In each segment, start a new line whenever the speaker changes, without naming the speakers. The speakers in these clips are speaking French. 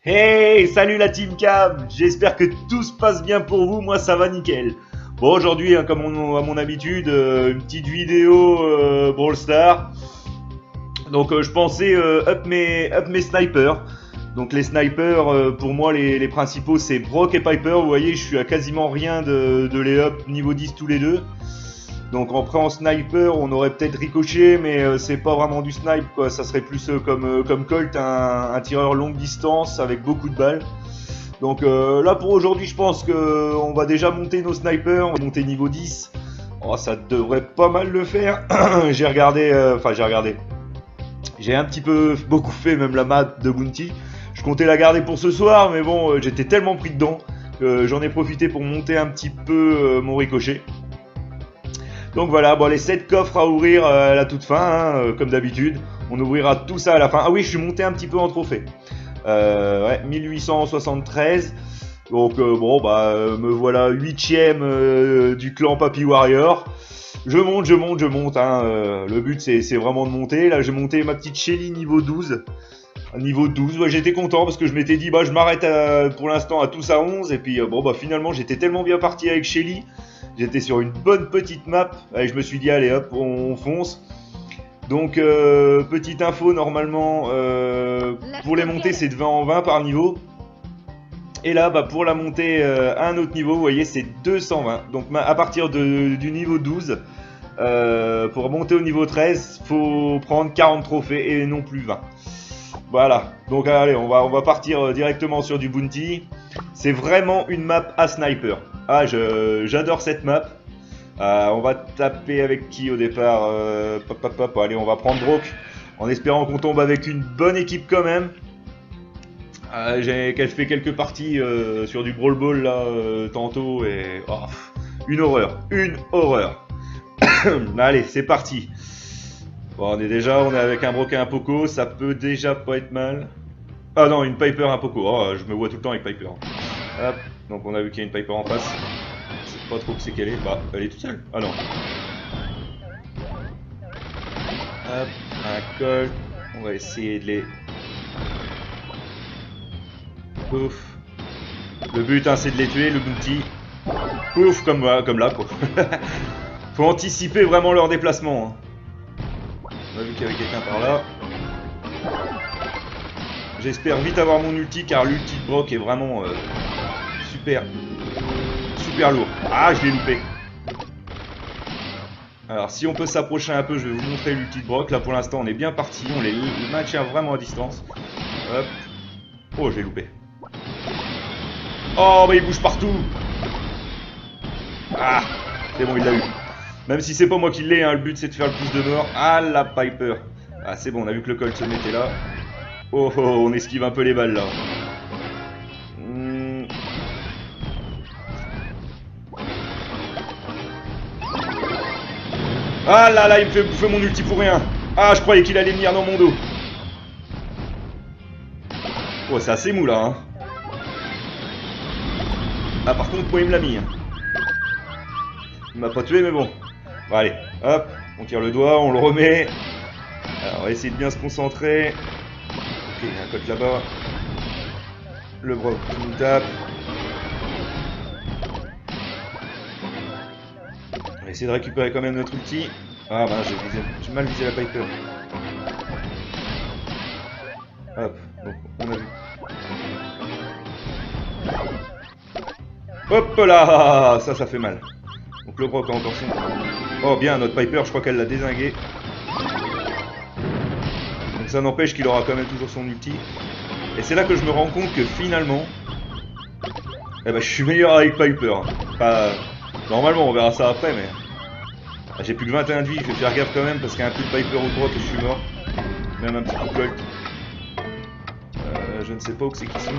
Hey, salut la team Cam. J'espère que tout se passe bien pour vous, moi ça va nickel. Bon aujourd'hui, comme à mon habitude, une petite vidéo Brawl Stars. Donc je pensais up mes snipers. Donc les snipers, pour moi les principaux c'est Brock et Piper. Vous voyez, je suis à quasiment rien de les up niveau 10 tous les deux. Donc après en sniper, on aurait peut-être Ricochet, mais c'est pas vraiment du snipe quoi. Ça serait plus comme Colt, un tireur longue distance avec beaucoup de balles. Donc là pour aujourd'hui, je pense que on va déjà monter nos snipers, on va monter niveau 10. Oh, ça devrait pas mal le faire. J'ai regardé. J'ai un petit peu beaucoup fait même la map de Bounty. Je comptais la garder pour ce soir, mais bon, j'étais tellement pris dedans que j'en ai profité pour monter un petit peu mon Ricochet. Donc voilà, bon les 7 coffres à ouvrir à la toute fin, hein, comme d'habitude. On ouvrira tout ça à la fin. Ah oui, je suis monté un petit peu en trophée. Ouais, 1873. Donc bon, me voilà 8ème du clan Papy Warrior. Je monte. Hein, le but c'est vraiment de monter. Là j'ai monté ma petite Shelly niveau 12. Niveau 12, ouais, j'étais content parce que je m'étais dit je m'arrête pour l'instant à tous à 11. Et puis finalement j'étais tellement bien parti avec Shelly. J'étais sur une bonne petite map et je me suis dit allez hop on fonce. Donc petite info, normalement pour les montées c'est de 20 en 20 par niveau. Et là pour la montée à un autre niveau, vous voyez c'est 220. Donc à partir du niveau 12 pour monter au niveau 13 faut prendre 40 trophées et non plus 20. Voilà, donc allez on va partir directement sur du bounty. C'est vraiment une map à sniper. Ah, j'adore cette map. On va taper avec qui au départ allez, on va prendre Brock en espérant qu'on tombe avec une bonne équipe quand même. J'ai fait quelques parties sur du Brawl Ball là tantôt et une horreur. Allez, c'est parti. Bon, on est avec un Brock et un Poco, ça peut déjà pas être mal. Ah non, une Piper, un Poco. Oh, je me vois tout le temps avec Piper. Hop, donc on a vu qu'il y a une Piper en face. Je sais pas trop que c'est qu'elle est. Elle est toute seule. Ah non. Hop, un Colt. On va essayer de les... Pouf. Le but, c'est de les tuer, le bounty. Pouf, comme là, quoi. Faut anticiper vraiment leur déplacement. Hein. On a vu qu'il y avait quelqu'un par là. J'espère vite avoir mon ulti car l'ulti de Brock est vraiment super lourd. Ah, je l'ai loupé. Alors si on peut s'approcher un peu, je vais vous montrer l'ulti de Brock. Là pour l'instant on est bien parti, on les maintient vraiment à distance. Hop. Oh, j'ai loupé. Oh, il bouge partout. Ah, c'est bon, il l'a eu. Même si c'est pas moi qui l'ai, hein, le but c'est de faire le plus de morts. Ah, la Piper. Ah, c'est bon, on a vu que le Colt se mettait là. Oh, on esquive un peu les balles là. Ah là, il me fait bouffer mon ulti pour rien. Ah, je croyais qu'il allait venir dans mon dos. Oh, c'est assez mou là. Hein. Ah, par contre, moi il me l'a mis. Hein. Il m'a pas tué, mais bon. Bon, allez, hop, on tire le doigt, on le remet. Alors, on va essayer de bien se concentrer. Ok, il y a un Colt là-bas. Le Brock qui nous tape. On va essayer de récupérer quand même notre ulti. Ah j'ai mal visé la Piper. Hop, donc on a vu. Hop là, ça fait mal. Donc le Brock a encore son... Oh bien, notre Piper, je crois qu'elle l'a dézingué. Donc ça n'empêche qu'il aura quand même toujours son ulti. Et c'est là que je me rends compte que finalement... je suis meilleur avec Piper. Enfin, normalement, on verra ça après, mais... j'ai plus que 21 de vie, je vais faire gaffe quand même, parce qu'un coup de Piper au Brock et je suis mort. Même un petit coup de Colt. Je ne sais pas où c'est qu'ils sont.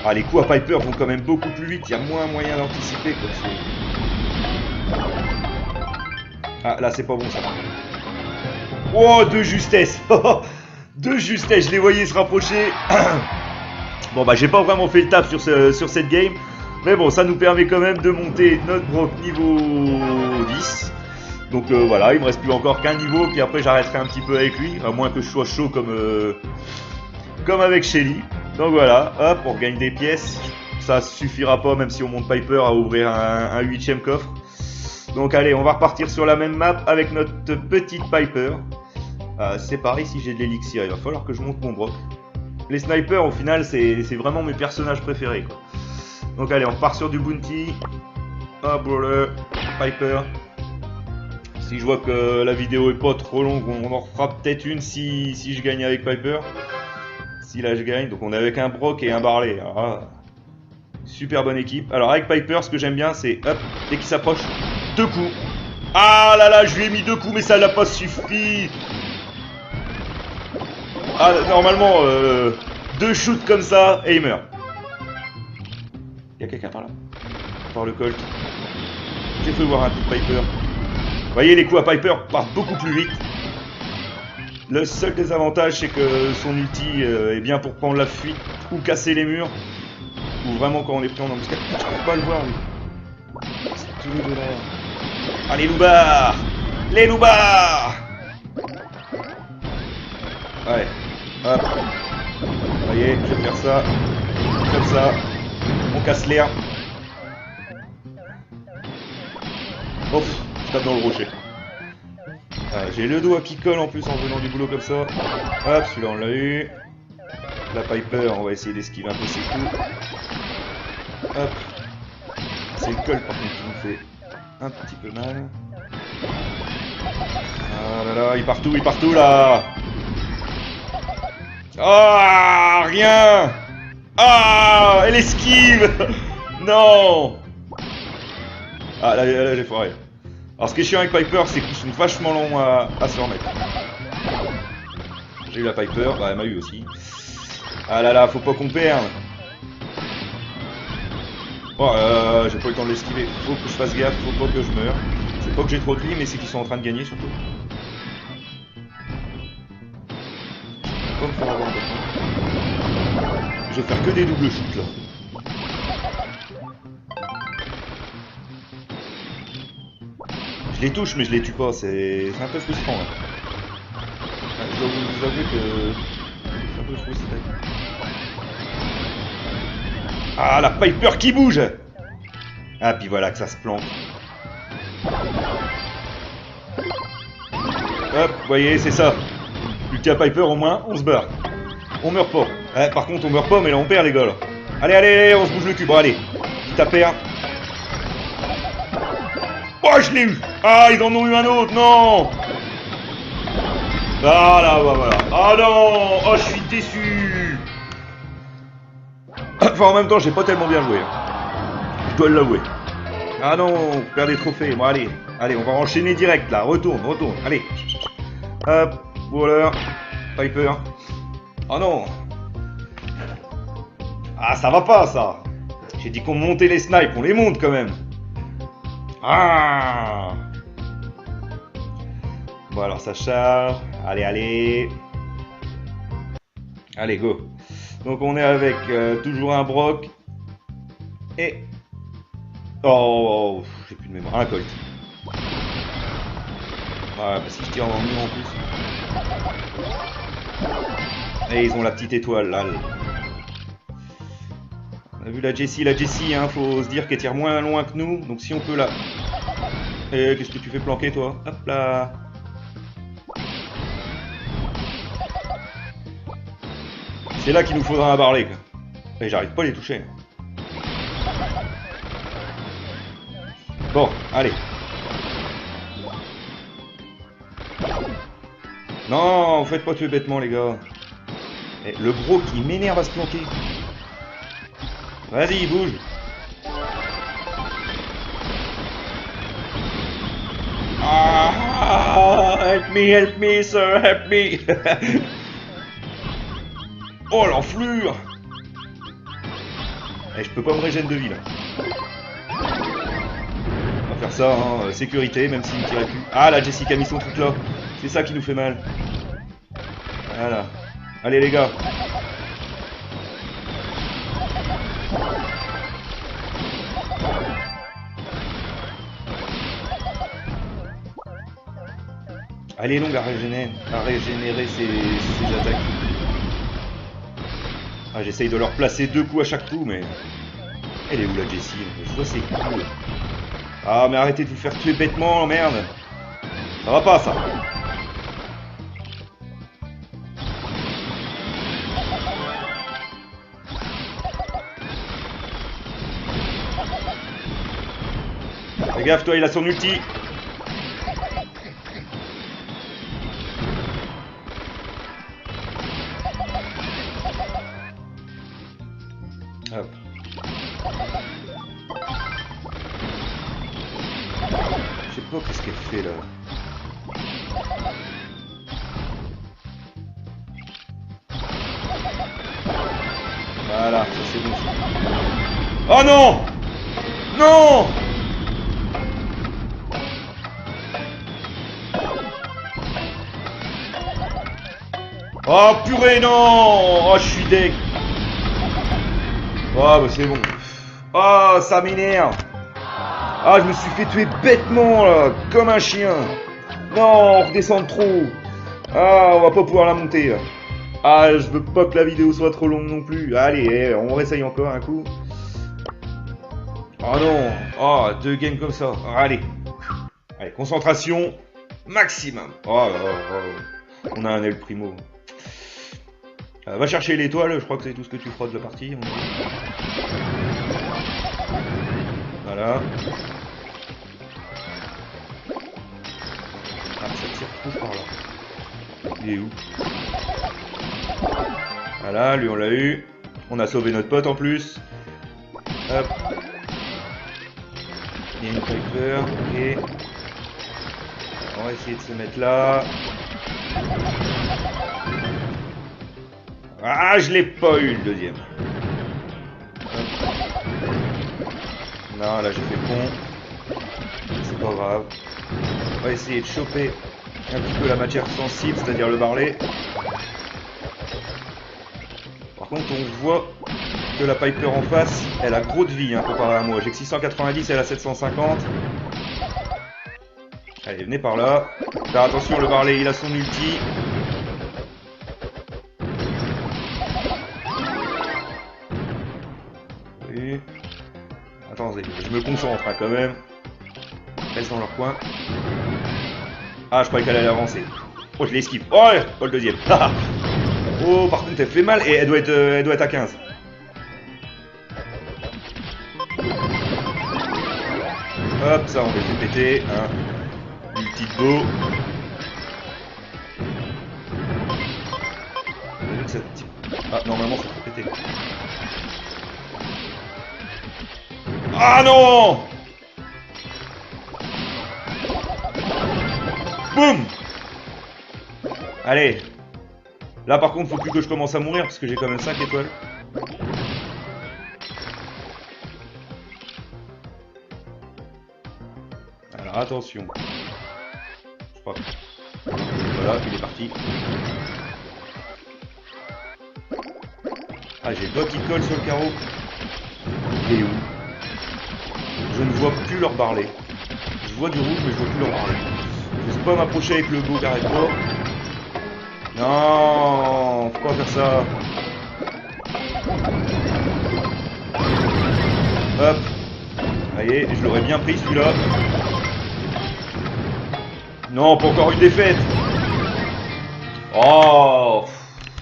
Ah, les coups à Piper vont quand même beaucoup plus vite, il y a moins moyen d'anticiper quoi. Ah là c'est pas bon ça. Oh, de justesse. De justesse, je les voyais se rapprocher. Bon j'ai pas vraiment fait le taf sur cette game. Mais bon, ça nous permet quand même de monter notre Brock niveau 10. Donc voilà, il me reste plus encore qu'un niveau, puis après j'arrêterai un petit peu avec lui, à moins que je sois chaud comme avec Shelly. Donc voilà, hop, on regagne des pièces. Ça suffira pas, même si on monte Piper, à ouvrir un 8ème coffre. Donc allez, on va repartir sur la même map avec notre petite Piper. C'est pareil, si j'ai de l'élixir, il va falloir que je monte mon Brock. Les snipers, au final, c'est vraiment mes personnages préférés, quoi. Donc allez, on repart sur du bounty. Hop, Brawler, Piper. Si je vois que la vidéo est pas trop longue, on en refera peut-être une si je gagne avec Piper. Si là je gagne, donc on est avec un Brock et un Barley. Super bonne équipe. Alors avec Piper, ce que j'aime bien, c'est hop, dès qu'il s'approche, 2 coups. Ah là là, je lui ai mis 2 coups, mais ça l'a pas suffi. Ah, normalement, 2 shoots comme ça, et il meurt. Y'a quelqu'un par là? Par le Colt. J'ai fait voir un coup de Piper. Vous voyez, les coups à Piper partent beaucoup plus vite. Le seul désavantage, c'est que son ulti est bien pour prendre la fuite ou casser les murs. Ou vraiment quand on est pris en embuscade. Je peux pas le voir, lui. C'est tout de là. Ah, les loupards! Les loupards! Ouais. Hop. Vous voyez, je vais faire ça. Comme ça. On casse l'air. Ouf, je tape dans le rocher. J'ai le doigt qui colle en plus en venant du boulot comme ça. Hop, celui-là on l'a eu. La Piper, on va essayer d'esquiver un peu ses coups. Hop. C'est le col par contre qui nous fait un petit peu mal. Ah là là, il part tout là. Ah, rien. Ah, elle esquive. Non. Ah là j'ai foiré. Alors ce qui est chiant avec Piper, c'est qu'ils sont vachement longs à se remettre. J'ai eu la Piper, bah elle m'a eu aussi. Ah là là, faut pas qu'on perde. Oh, j'ai pas eu le temps de l'esquiver. Faut que je fasse gaffe, faut pas que je meure. C'est pas que j'ai trop de vie, mais c'est qu'ils sont en train de gagner surtout. Je vais pas me faire avoir maintenant. Je vais faire que des doubles shoots là. Je les touche mais je les tue pas, c'est un peu frustrant là. Je dois vous avouer que c'est un peu frustré. Ah, la Piper qui bouge. Ah, puis voilà que ça se plante. Hop, vous voyez, c'est ça. Ulti à Piper au moins, on se barre. On meurt pas. Par contre, on meurt pas, mais là on perd les gars là. Allez, on se bouge le cul. Bon, allez. Petit à perdre. Oh, je l'ai eu. Ah, ils en ont eu un autre, non. Ah là, bah, voilà. Ah non. Oh, je suis déçu. Enfin, en même temps, j'ai pas tellement bien joué. Je dois l'avouer. Ah non, on perd des trophées. Bon, allez, on va enchaîner direct là. Retourne. Allez. Hop, Brawler, Piper. Oh non. Ah, ça va pas ça. J'ai dit qu'on montait les snipes, on les monte quand même. Ah. Bon, alors ça charge. Allez. Allez, go. Donc on est avec toujours un Brock et... Oh, j'ai plus de mémoire. Un Colt. Ouais, bah si je tire en mieux en plus. Et ils ont la petite étoile là. On a vu la Jessie, hein, faut se dire qu'elle tire moins loin que nous. Donc si on peut la... Et qu'est-ce que tu fais planquer toi? Hop là. C'est là qu'il nous faudra un Barley. Et j'arrive pas à les toucher. Bon, allez. Non, faites pas tuer bêtement les gars. Et le bro qui m'énerve à se planquer. Vas-y, bouge. Ah, help me, sir, help me. Oh l'enflure. Je peux pas me régénérer de vie là. On va faire ça, hein, sécurité, même s'il ne tirait plus. Ah, la Jessica a mis son truc là. C'est ça qui nous fait mal. Voilà. Allez les gars. Elle est longue à régénérer ses attaques. Ah, j'essaye de leur placer 2 coups à chaque coup, mais... Elle est où la Jessie? Je vois ses coups. Ah, mais arrêtez de vous faire tuer bêtement, merde. Ça va pas, ça. Fais gaffe, toi, il a son ulti. Hop. Je sais pas qu'est-ce qu'elle fait là. Voilà, ça c'est bon. Oh non! Non! Oh purée, non! Oh, je suis deg. Oh, bah c'est bon. Oh, ça m'énerve. Ah, je me suis fait tuer bêtement, là, comme un chien. Non, on redescend trop. Ah, on va pas pouvoir la monter, là. Ah, je veux pas que la vidéo soit trop longue non plus. Allez, on réessaye encore un coup. Oh non. Oh, 2 games comme ça. Allez. Allez, concentration maximum. Oh là là. On a un El Primo. Va chercher l'étoile, je crois que c'est tout ce que tu feras de la partie. Voilà. Ah, ça tire trop par là. Il est où? Voilà, lui on l'a eu. On a sauvé notre pote en plus. Hop. Il y a une Piper, ok. On va essayer de se mettre là. Ah, je l'ai pas eu le deuxième. Hop. Non, là j'ai fait con. C'est pas grave. On va essayer de choper un petit peu la matière sensible, c'est-à-dire le barlet. Par contre, on voit que la Piper en face, elle a gros de vie hein, comparé à moi. J'ai que 690, elle a 750. Allez, venez par là. Faire attention, le barlet, il a son ulti. Oui. Attendez, je me concentre hein, quand même. Reste dans leur coin. Ah, je croyais qu'elle allait avancer. Oh, je l'esquive. Oh, pas le deuxième. Oh, par contre, elle fait mal et elle doit être à 15. Hop, ça, on les fait péter. Hein. Une petite beau. On a vu que ça... Ah, normalement, ça fait péter. Ah non! Boum! Allez. Là par contre faut plus que je commence à mourir parce que j'ai quand même 5 étoiles. Alors attention. Je crois. Voilà, il est parti. Ah, j'ai le doigt qui colle sur le carreau. Il est où? Je ne vois plus leur barlet. Je vois du rouge mais je vois plus leur barlet. Je sais pas m'approcher avec le beau carré fort. Non, faut pas faire ça. Hop. Allez, je l'aurais bien pris celui-là. Non, pas encore une défaite. Oh.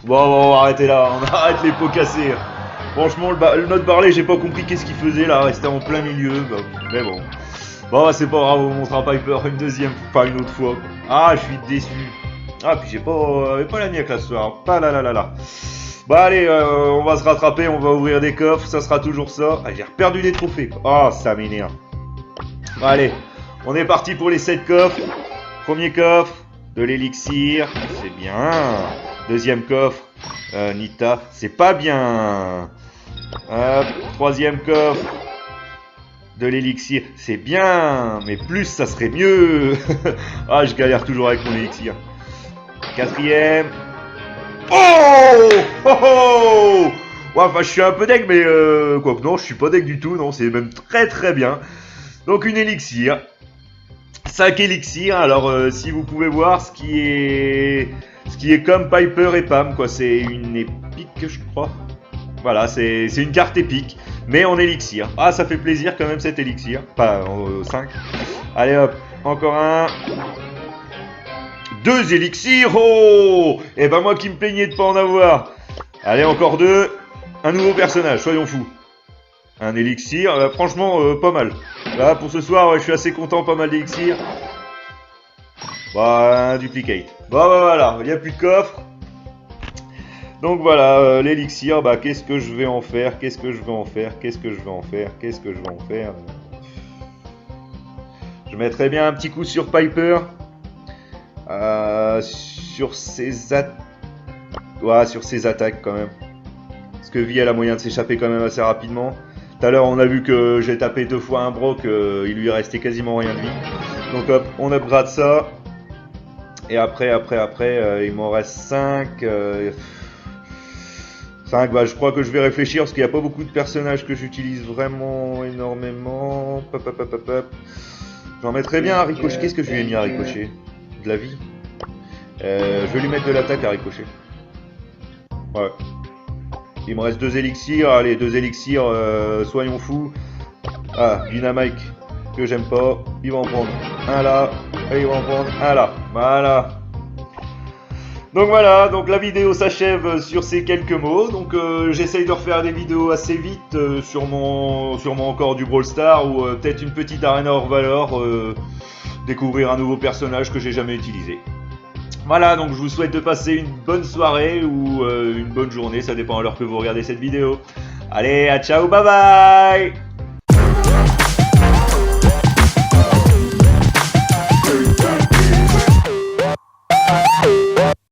Bon, arrêtez là, on arrête les pots cassés. Franchement, notre barlet, j'ai pas compris qu'est-ce qu'il faisait là, restait en plein milieu. Bah, mais bon. Bon, c'est pas grave, on montrera Piper une deuxième, enfin une autre fois. Ah, je suis déçu. Ah, puis j'ai pas la niaque là ce soir. Pas là là là là. Bah allez, on va se rattraper, on va ouvrir des coffres, ça sera toujours ça. Ah, j'ai perdu des trophées. Ah, ça m'énerve. Bah, allez, on est parti pour les 7 coffres. Premier coffre, de l'élixir, c'est bien. Deuxième coffre, Nita, c'est pas bien. Troisième coffre, de l'élixir, c'est bien. Mais plus, ça serait mieux. Ah, je galère toujours avec mon élixir. Quatrième. Oh, oh, oh. Ouais, enfin, je suis un peu deg, mais quoique non, je suis pas deg du tout. Non, c'est même très très bien. Donc une élixir. 5 élixirs. Alors, si vous pouvez voir, ce qui est comme Piper et Pam, quoi. C'est une épique, je crois. Voilà, c'est une carte épique, mais en élixir. Ah, ça fait plaisir quand même cet élixir. Pas 5. Allez hop, encore un. 2 élixirs. Oh! Et ben moi qui me plaignais de pas en avoir. Allez, encore 2. Un nouveau personnage, soyons fous. Un élixir, franchement, pas mal. Là, pour ce soir, ouais, je suis assez content, pas mal d'élixirs. Bah, un duplicate. Bah, voilà, il n'y a plus de coffre. Donc voilà, l'élixir, bah qu'est-ce que je vais en faire? Qu'est-ce que je vais en faire? Qu'est-ce que je vais en faire? Qu'est-ce que je vais en faire? Je mettrais bien un petit coup sur Piper. Sur ses attaques quand même. Parce que Vi elle a moyen de s'échapper quand même assez rapidement. Tout à l'heure on a vu que j'ai tapé 2 fois un Brock, il lui restait quasiment rien de vie. Donc hop, on upgrade ça. Et après, il m'en reste 5. 5, bah, je crois que je vais réfléchir parce qu'il n'y a pas beaucoup de personnages que j'utilise vraiment énormément. J'en mettrais bien à Ricochet. Qu'est-ce que je lui ai mis à Ricochet? De la vie. Je vais lui mettre de l'attaque à Ricochet. Ouais. Il me reste 2 élixirs. Allez, 2 élixirs, soyons fous. Ah, Dynamite que j'aime pas. Il va en prendre un là. Et il va en prendre un là. Voilà. Donc voilà, donc la vidéo s'achève sur ces quelques mots. Donc j'essaye de refaire des vidéos assez vite, sûrement encore du Brawl Stars ou peut-être une petite Arena hors valeur, découvrir un nouveau personnage que j'ai jamais utilisé. Voilà, donc je vous souhaite de passer une bonne soirée ou une bonne journée, ça dépend à l'heure que vous regardez cette vidéo. Allez, à ciao, bye bye!